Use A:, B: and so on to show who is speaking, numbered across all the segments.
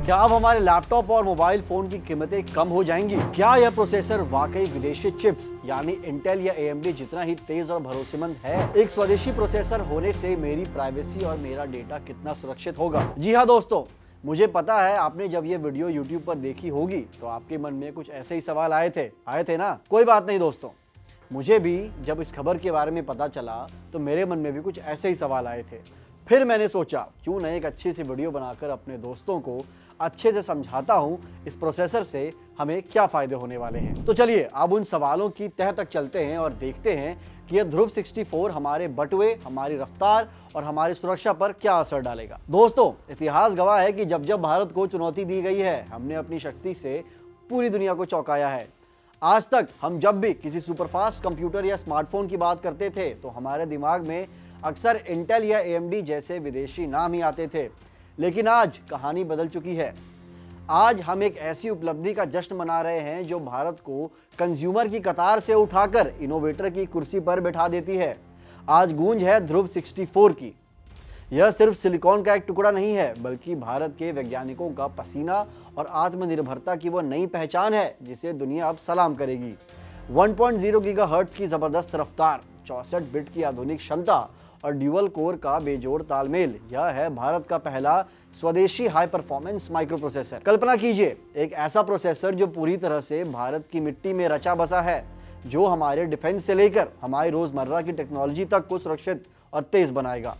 A: क्या अब हमारे लैपटॉप और मोबाइल फोन की कीमतें कम हो जाएंगी? क्या यह प्रोसेसर वाकई विदेशी चिप्स यानी इंटेल या AMD जितना ही तेज और भरोसेमंद है? एक स्वदेशी प्रोसेसर होने से मेरी प्राइवेसी और मेरा डेटा कितना सुरक्षित होगा? जी हाँ दोस्तों, मुझे पता है आपने जब ये वीडियो YouTube पर देखी होगी तो आपके मन में कुछ ऐसे ही सवाल आए थे ना? कोई बात नहीं दोस्तों, मुझे भी जब इस खबर के बारे में पता चला तो मेरे मन में भी कुछ ऐसे ही सवाल आए थे। फिर मैंने सोचा क्यों न एक अच्छी सी वीडियो बनाकर अपने दोस्तों को अच्छे से समझाता हूँ इस प्रोसेसर से हमें क्या फायदे होने वाले हैं। तो चलिए अब उन सवालों की तह तक चलते हैं और देखते हैं कि यह ध्रुव 64 हमारे बटुए, हमारी रफ्तार और हमारी सुरक्षा पर क्या असर डालेगा। दोस्तों, इतिहास गवाह है कि जब जब भारत को चुनौती दी गई है, हमने अपनी शक्ति से पूरी दुनिया को चौंकाया है। आज तक हम जब भी किसी सुपरफास्ट कंप्यूटर या स्मार्टफोन की बात करते थे तो हमारे दिमाग में अक्सर इंटेल या AMD जैसे विदेशी नाम ही आते थे। लेकिन आज कहानी बदल चुकी है। आज हम एक ऐसी उपलब्धि का जश्न मना रहे हैं जो भारत को कंज्यूमर की कतार से उठाकर इनोवेटर की कुर्सी पर बैठा देती है। आज गूंज है ध्रुव 64 की। यह सिर्फ सिलिकॉन का एक टुकड़ा नहीं है, बल्कि भारत के वैज्ञानिकों का पसीना और आत्मनिर्भरता की वो नई पहचान है जिसे दुनिया अब सलाम करेगी। 1.0 गीगाहर्ट्ज की जबरदस्त रफ्तार, 64 बिट की आधुनिक क्षमता और ड्यूअल कोर का बेजोड़ तालमेल, यह है भारत का पहला स्वदेशी हाई परफॉर्मेंस माइक्रो प्रोसेसर। कल्पना कीजिए एक ऐसा प्रोसेसर जो पूरी तरह से भारत की मिट्टी में रचा बसा है, जो हमारे डिफेंस से लेकर हमारी रोजमर्रा की टेक्नोलॉजी तक को सुरक्षित और तेज बनाएगा।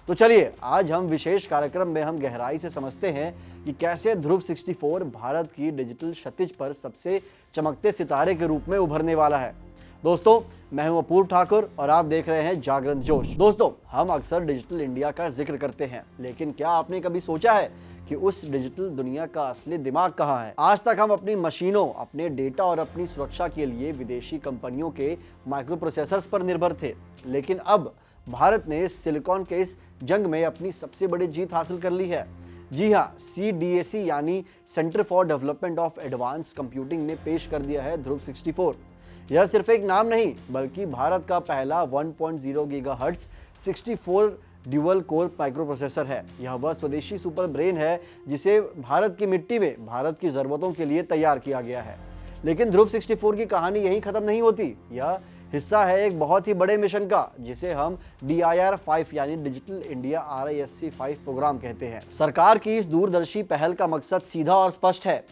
A: तो चलिए आज हम विशेष कार्यक्रम में हम गहराई से समझते हैं कि कैसे ध्रुव 64 भारत की डिजिटल क्षितिज पर सबसे चमकते सितारे के रूप में उभरने वाला है। दोस्तों, मैं हूं अपूर्व ठाकुर और आप देख रहे हैं जागरण जोश। दोस्तों, हम अक्सर डिजिटल इंडिया का जिक्र करते हैं, लेकिन क्या आपने कभी सोचा है कि उस डिजिटल दुनिया का असली दिमाग कहाँ है? आज तक हम अपनी मशीनों, अपने डेटा और अपनी सुरक्षा के लिए विदेशी कंपनियों के माइक्रो प्रोसेसर्स पर निर्भर थे, लेकिन अब भारत ने सिलिकॉन के इस जंग में अपनी सबसे बड़ी जीत हासिल कर ली है। जी हाँ, CDAC यानी centre for development of advance computing ने पेश कर दिया है ध्रुव 64। यह सिर्फ एक नाम नहीं, बल्कि भारत का पहला 1.0 gigahertz 64 dual core micro processor है। यह वह स्वदेशी सुपर ब्रेन है जिसे भारत की मिट्टी में भारत की जरूरतों के लिए तैयार किया गया है। लेकिन ध्रुव 64 की कहानी यहीं खत्म नहीं होती। यह हिस्सा है एक बहुत ही बड़े मिशन का, जिसे हम DIR-5 यानी डिजिटल इंडिया RISC-5 प्रोग्राम कहते हैं। सरकार की इस दूरदर्शी पहल का मकसद सीधा और स्पष्ट है,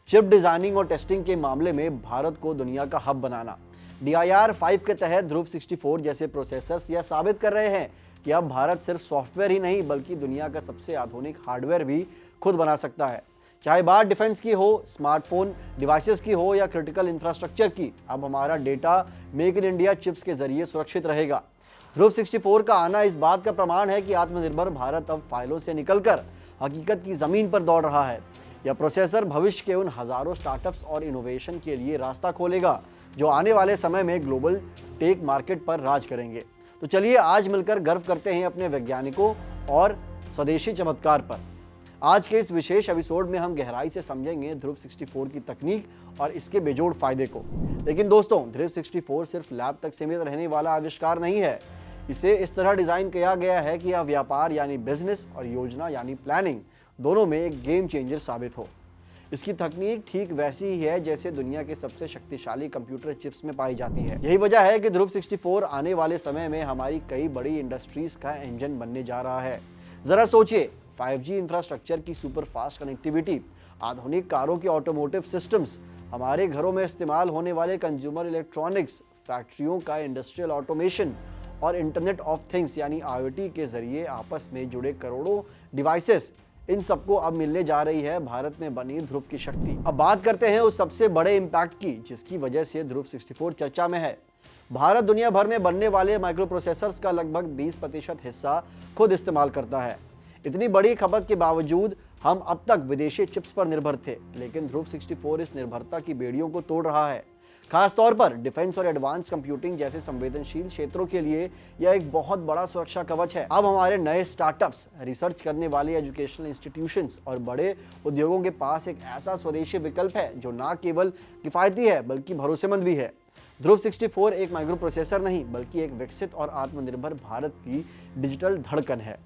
A: चिप डिजाइनिंग और टेस्टिंग के मामले में भारत को दुनिया का हब बनाना। DIR-5 के तहत ध्रुव 64 जैसे प्रोसेसर्स यह साबित कर रहे हैं कि अब भारत सिर्फ सॉफ्टवेयर ही नहीं, बल्कि दुनिया का सबसे आधुनिक हार्डवेयर भी खुद बना सकता है। चाहे बात डिफेंस की हो, स्मार्टफोन डिवाइसेस की हो या क्रिटिकल इंफ्रास्ट्रक्चर की, अब हमारा data make in India chips के जरिए सुरक्षित रहेगा। ध्रुव 64 का आना इस बात का प्रमाण है कि आत्मनिर्भर भारत अब फाइलों से निकलकर हकीकत की जमीन पर दौड़ रहा है। यह प्रोसेसर भविष्य के उन हजारों स्टार्टअप्स और इनोवेशन के लिए रास्ता खोलेगा जो आने वाले समय में ग्लोबल टेक मार्केट पर राज करेंगे। तो चलिए आज मिलकर गर्व करते हैं अपने वैज्ञानिकों और स्वदेशी चमत्कार पर। आज के इस विशेष एपिसोड में हम गहराई से समझेंगे ध्रुव 64 की तकनीक और इसके बेजोड़ फायदे को। लेकिन दोस्तों, ध्रुव 64 सिर्फ लैब तक सीमित रहने वाला आविष्कार नहीं है। इसे इस तरह डिजाइन किया गया है कि यह व्यापार यानी बिजनेस और योजना यानी प्लानिंग दोनों में एक गेम चेंजर साबित हो। इसकी तकनीक ठीक वैसी ही है जैसे दुनिया के सबसे शक्तिशाली कंप्यूटर चिप्स में पाई जाती है। यही वजह है कि ध्रुव 64 आने वाले समय में हमारी कई बड़ी इंडस्ट्रीज का इंजन बनने जा रहा है। जरा सोचिए, 5G इंफ्रास्ट्रक्चर की सुपर फास्ट कनेक्टिविटी, आधुनिक कारों के ऑटोमोटिव सिस्टम्स, हमारे घरों में इस्तेमाल होने वाले कंज्यूमर इलेक्ट्रॉनिक्स, फैक्ट्रियों का इंडस्ट्रियल ऑटोमेशन और इंटरनेट ऑफ थिंग्स यानी IoT के जरिए आपस में जुड़े करोड़ों डिवाइसेस, इन सबको अब मिलने जा रही है भारत में बनी ध्रुव की शक्ति। अब बात करते हैं उस सबसे बड़े इम्पैक्ट की जिसकी वजह से ध्रुव 64 चर्चा में है। भारत दुनिया भर में बनने वाले माइक्रो प्रोसेसर्स का लगभग 20% हिस्सा खुद इस्तेमाल करता है। इतनी बड़ी खपत के बावजूद हम अब तक विदेशी चिप्स पर निर्भर थे, लेकिन ध्रुव 64 इस निर्भरता की बेड़ियों को तोड़ रहा है। खास तौर पर डिफेंस और एडवांस कंप्यूटिंग जैसे संवेदनशील क्षेत्रों के लिए यह एक बहुत बड़ा सुरक्षा कवच है। अब हमारे नए स्टार्टअप्स, रिसर्च करने वाले एजुकेशनल इंस्टीट्यूशंस और बड़े उद्योगों के पास एक ऐसा स्वदेशी विकल्प है जो न केवल किफायती है बल्कि भरोसेमंद भी है। ध्रुव 64 एक माइक्रो प्रोसेसर नहीं, बल्कि एक विकसित और आत्मनिर्भर भारत की डिजिटल धड़कन है।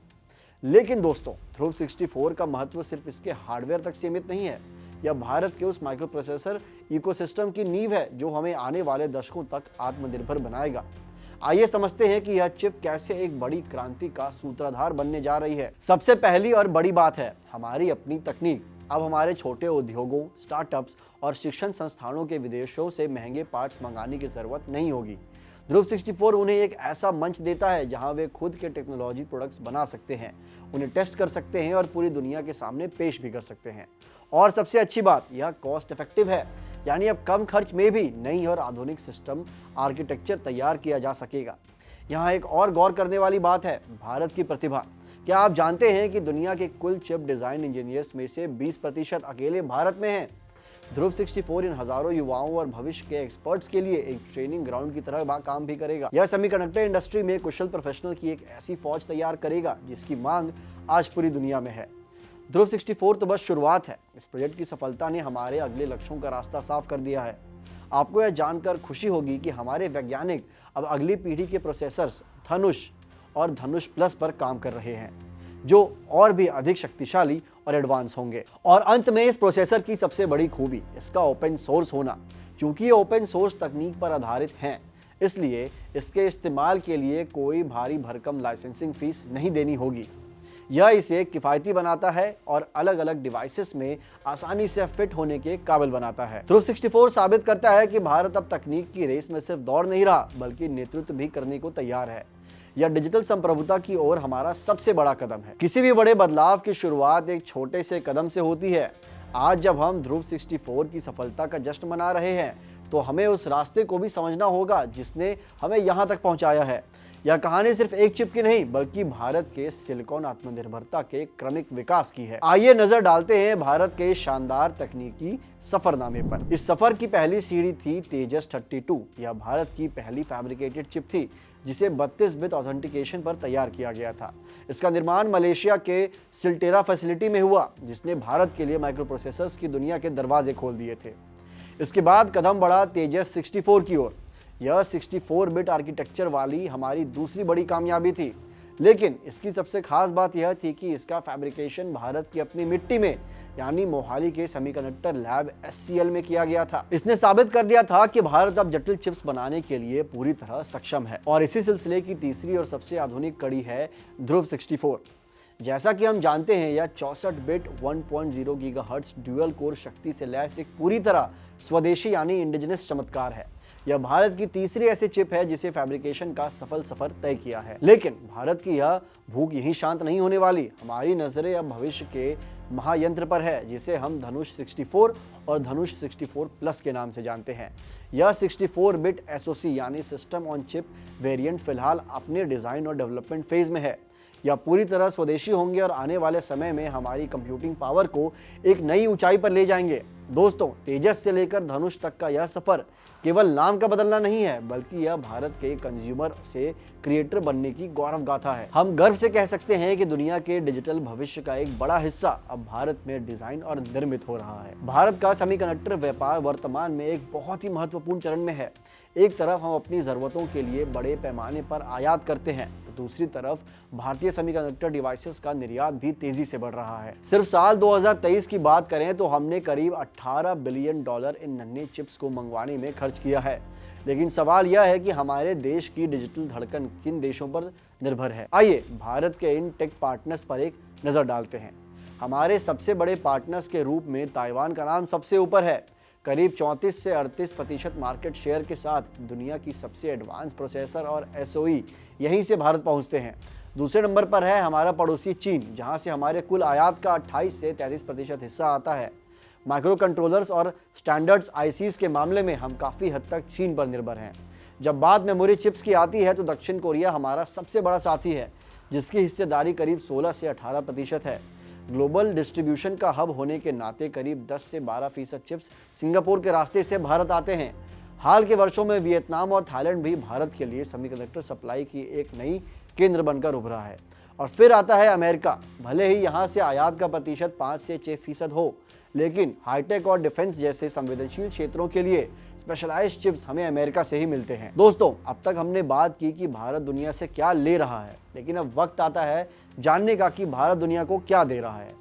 A: लेकिन दोस्तों, ध्रुव 64 का महत्व सिर्फ इसके हार्डवेयर तक सीमित नहीं है। यह भारत के उस माइक्रो प्रोसेसर इकोसिस्टम की नींव है जो हमें आने वाले दशकों तक आत्मनिर्भर बनाएगा। आइए समझते हैं कि यह चिप कैसे एक बड़ी क्रांति का सूत्रधार बनने जा रही है। सबसे पहली और बड़ी बात है हमारी अपनी तकनीक। अब हमारे छोटे उद्योगों, स्टार्टअप्स और शिक्षण संस्थानों के विदेशों से महंगे पार्ट्स मंगाने की जरूरत नहीं होगी। ध्रुव 64 उन्हें एक ऐसा मंच देता है जहां वे खुद के टेक्नोलॉजी प्रोडक्ट्स बना सकते हैं, उन्हें टेस्ट कर सकते हैं और पूरी दुनिया के सामने पेश भी कर सकते हैं। और सबसे अच्छी बात, यह कॉस्ट इफेक्टिव है, यानी अब कम खर्च में भी नई और आधुनिक सिस्टम आर्किटेक्चर तैयार किया जा सकेगा। यहाँ एक और गौर करने वाली बात है भारत की प्रतिभा। क्या आप जानते हैं कि दुनिया के कुल चिप डिजाइन इंजीनियर्स में से 20% अकेले भारत में हैं? ध्रुव 64 इन हजारों युवाओं और भविष्य के एक्सपर्ट्स के लिए एक ट्रेनिंग ग्राउंड की तरह काम भी करेगा। यह सेमीकंडक्टर इंडस्ट्री में कुशल प्रोफेशनल की एक ऐसी फौज तैयार करेगा जिसकी मांग आज पूरी दुनिया में है। ध्रुव 64 तो बस शुरुआत है। इस प्रोजेक्ट की सफलता ने हमारे अगले लक्ष्यों का रास्ता साफ कर दिया है। आपको यह जानकर खुशी होगी कि हमारे वैज्ञानिक अब अगली पीढ़ी के प्रोसेसर्स धनुष और धनुष प्लस पर काम कर रहे हैं, जो और भी अधिक शक्तिशाली और एडवांस होंगे। और अंत में इस प्रोसेसर की सबसे बड़ी खूबी इसका ओपन सोर्स होना। क्योंकि ये ओपन सोर्स तकनीक पर आधारित हैं, इसलिए इसके इस्तेमाल के लिए कोई भारी भरकम लाइसेंसिंग फीस नहीं देनी होगी। यह इसे किफायती बनाता है और अलग अलग डिवाइसेस में आसानी से फिट होने के काबिल बनाता है। ध्रुव 64 साबित करता है कि भारत अब तकनीक की रेस में सिर्फ दौड़ नहीं रहा, बल्कि नेतृत्व भी करने को तैयार है। यह डिजिटल संप्रभुता की ओर हमारा सबसे बड़ा कदम है। किसी भी बड़े बदलाव की शुरुआत एक छोटे से कदम से होती है। आज जब हम ध्रुव 64 की सफलता का जश्न मना रहे हैं, तो हमें उस रास्ते को भी समझना होगा जिसने हमें यहाँ तक पहुँचाया है। यह कहानी सिर्फ एक चिप की नहीं, बल्कि भारत के सिलिकॉन आत्मनिर्भरता के क्रमिक विकास की है। आइए नजर डालते हैं भारत के शानदार तकनीकी सफरनामे पर। इस सफर की पहली सीढ़ी थी तेजस 32। यह भारत की पहली फैब्रिकेटेड चिप थी जिसे 32 बिट ऑथेंटिकेशन पर तैयार किया गया था। इसका निर्माण मलेशिया के सिल्टेरा फैसिलिटी में हुआ, जिसने भारत के लिए माइक्रो प्रोसेसर्स की दुनिया के दरवाजे खोल दिए थे। इसके बाद कदम बढ़ा तेजस 64 की ओर। यह 64 बिट आर्किटेक्चर वाली हमारी दूसरी बड़ी कामयाबी थी, लेकिन इसकी सबसे खास बात यह थी कि इसका फैब्रिकेशन भारत की अपनी मिट्टी में, यानी मोहाली के सेमीकंडक्टर लैब SCL में किया गया था। इसने साबित कर दिया था कि भारत अब जटिल चिप्स बनाने के लिए पूरी तरह सक्षम है। और इसी सिलसिले की तीसरी और सबसे आधुनिक कड़ी है ध्रुव 64। जैसा कि हम जानते हैं, यह 64 बिट 1.0 गीगाहर्ट्ज ड्यूअल कोर शक्ति से लैस एक पूरी तरह स्वदेशी यानी इंडिजिनस चमत्कार है। यह भारत की तीसरी ऐसी चिप है जिसे फैब्रिकेशन का सफल सफर तय किया है। लेकिन भारत की यह भूख यहीं शांत नहीं होने वाली। हमारी नजरें अब भविष्य के महायंत्र पर है, जिसे हम धनुष 64 और धनुष 64 प्लस के नाम से जानते हैं। यह 64 बिट SoC यानी सिस्टम ऑन चिप वेरिएंट फिलहाल अपने डिजाइन और डेवलपमेंट फेज में है। यह पूरी तरह स्वदेशी होंगे और आने वाले समय में हमारी कंप्यूटिंग पावर को एक नई ऊंचाई पर ले जाएंगे। दोस्तों, तेजस से लेकर धनुष तक का यह सफर केवल नाम का बदलना नहीं है, बल्कि यह भारत के कंज्यूमर से क्रिएटर बनने की गौरव गाथा है। हम गर्व से कह सकते हैं कि दुनिया के डिजिटल भविष्य का एक बड़ा हिस्सा अब भारत में डिजाइन और निर्मित हो रहा है। भारत का सेमीकंडक्टर व्यापार वर्तमान में एक बहुत ही महत्वपूर्ण चरण में है। एक तरफ हम अपनी जरूरतों के लिए बड़े पैमाने पर आयात करते हैं, तो दूसरी तरफ भारतीय सेमीकंडक्टर डिवाइसेस का निर्यात भी तेजी से बढ़ रहा है। सिर्फ साल 2023 की बात करें तो हमने करीब $18 बिलियन इन नन्हे चिप्स को मंगवाने में खर्च किया है। लेकिन सवाल यह है कि हमारे देश की डिजिटल धड़कन किन देशों पर निर्भर है। आइए भारत के इन टेक पार्टनर्स पर एक नजर डालते हैं। हमारे सबसे बड़े पार्टनर्स के रूप में ताइवान का नाम सबसे ऊपर है। करीब 34 से 38% मार्केट शेयर के साथ दुनिया की सबसे एडवांस प्रोसेसर और SoE यहीं से भारत पहुंचते हैं। दूसरे नंबर पर है हमारा पड़ोसी चीन, जहां से हमारे कुल आयात का 28 से 33% हिस्सा आता है। माइक्रो कंट्रोलर्स और स्टैंडर्ड्स ICs के मामले में हम काफ़ी हद तक चीन पर निर्भर हैं। जब बात मेमोरी चिप्स की आती है तो दक्षिण कोरिया हमारा सबसे बड़ा साथी है, जिसकी हिस्सेदारी करीब 16 से 18% है। ग्लोबल डिस्ट्रीब्यूशन का हब होने के नाते करीब 10 से 12% चिप्स सिंगापुर के रास्ते से भारत आते हैं। हाल के वर्षों में वियतनाम और थाईलैंड भी भारत के लिए सेमीकंडक्टर सप्लाई की एक नई केंद्र बनकर उभरा है। और फिर आता है अमेरिका। भले ही यहाँ से आयात का प्रतिशत 5 से 6% हो, लेकिन हाईटेक और डिफेंस जैसे संवेदनशील क्षेत्रों के लिए स्पेशलाइज्ड चिप्स हमें अमेरिका से ही मिलते हैं। दोस्तों, अब तक हमने बात की कि भारत दुनिया से क्या ले रहा है, लेकिन अब वक्त आता है जानने का कि भारत दुनिया को क्या दे रहा है।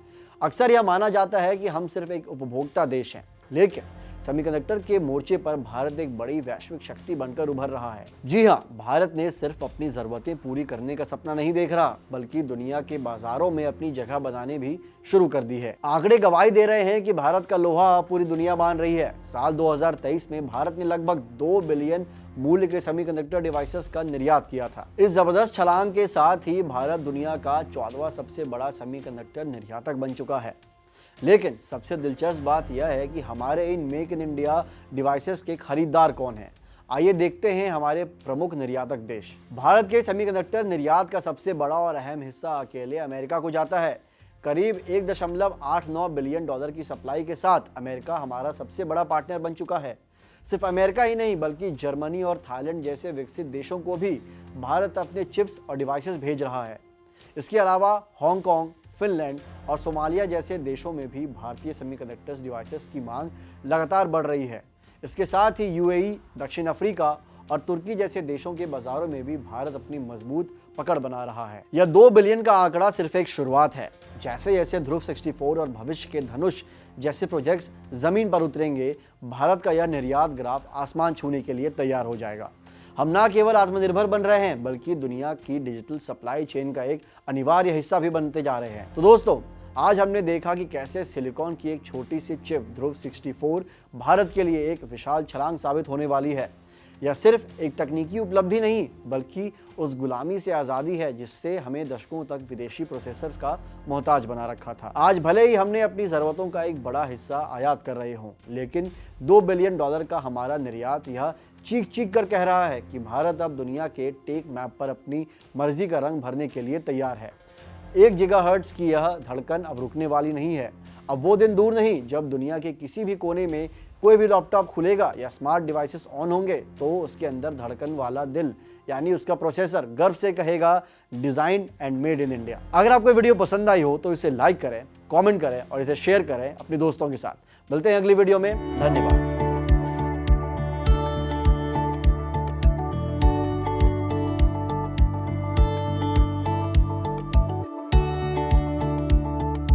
A: अक्सर यह माना जाता है कि हम सिर्फ एक उपभोक्ता देश हैं, लेकिन सेमीकंडक्टर के मोर्चे पर भारत एक बड़ी वैश्विक शक्ति बनकर उभर रहा है। जी हाँ, भारत ने सिर्फ अपनी जरूरतें पूरी करने का सपना नहीं देख रहा, बल्कि दुनिया के बाजारों में अपनी जगह बनाने भी शुरू कर दी है। आंकड़े गवाही दे रहे हैं कि भारत का लोहा पूरी दुनिया मान रही है। साल 2023 में भारत ने लगभग 2 बिलियन मूल्य के सेमीकंडक्टर डिवाइसेस का निर्यात किया था। इस जबरदस्त छलांग के साथ ही भारत दुनिया का 14वां सबसे बड़ा सेमीकंडक्टर निर्यातक बन चुका है। लेकिन सबसे दिलचस्प बात यह है कि हमारे in make in India devices के खरीदार कौन हैं। आइए देखते हैं हमारे प्रमुख निर्यातक देश। भारत के सेमीकंडक्टर निर्यात का सबसे बड़ा और अहम हिस्सा अकेले अमेरिका को जाता है। करीब 1.89 बिलियन डॉलर की सप्लाई के साथ अमेरिका हमारा सबसे बड़ा पार्टनर बन चुका है। सिर्फ अमेरिका ही नहीं, बल्कि जर्मनी और थाईलैंड जैसे विकसित देशों को भी भारत अपने चिप्स और डिवाइसेस भेज रहा है। इसके अलावा हांगकांग, फिनलैंड और सोमालिया जैसे देशों में भी भारतीय सेमीकंडक्टर्स डिवाइसेस की मांग लगातार बढ़ रही है। इसके साथ ही यूएई, दक्षिण अफ्रीका और तुर्की जैसे देशों के बाजारों में भी भारत अपनी मजबूत पकड़ बना रहा है। यह 2 बिलियन का आंकड़ा सिर्फ एक शुरुआत है। जैसे जैसे ध्रुव 64 और भविष्य के धनुष जैसे प्रोजेक्ट्स जमीन पर उतरेंगे, भारत का यह निर्यात ग्राफ आसमान छूने के लिए तैयार हो जाएगा। हम न केवल आत्मनिर्भर बन रहे हैं, बल्कि दुनिया की डिजिटल सप्लाई चेन का एक अनिवार्य हिस्सा भी बनते जा रहे हैं। तो दोस्तों, आज हमने देखा कि कैसे सिलिकॉन की एक छोटी सी चिप ध्रुव 64 भारत के लिए एक विशाल छलांग साबित होने वाली है। यह सिर्फ एक तकनीकी उपलब्धि नहीं, बल्कि उस गुलामी से आज़ादी है जिससे हमें दशकों तक विदेशी प्रोसेसर्स का मोहताज बना रखा था। आज भले ही हमने अपनी ज़रूरतों का एक बड़ा हिस्सा आयात कर रहे हों, लेकिन 2 बिलियन डॉलर का हमारा निर्यात यह चीख चीख कर कह रहा है कि भारत अब दुनिया के टेक मैप पर अपनी मर्जी का रंग भरने के लिए तैयार है। 1 गीगाहर्ट्ज़ की यह धड़कन अब रुकने वाली नहीं है। अब वो दिन दूर नहीं जब दुनिया के किसी भी कोने में कोई भी लैपटॉप खुलेगा या स्मार्ट डिवाइसेस ऑन होंगे तो उसके अंदर धड़कन वाला दिल यानी उसका प्रोसेसर गर्व से कहेगा design and made in India. अगर आपको वीडियो पसंद आई हो तो इसे लाइक करें, कमेंट करें और इसे शेयर करें अपने दोस्तों के साथ। मिलते हैं अगली वीडियो में। धन्यवाद।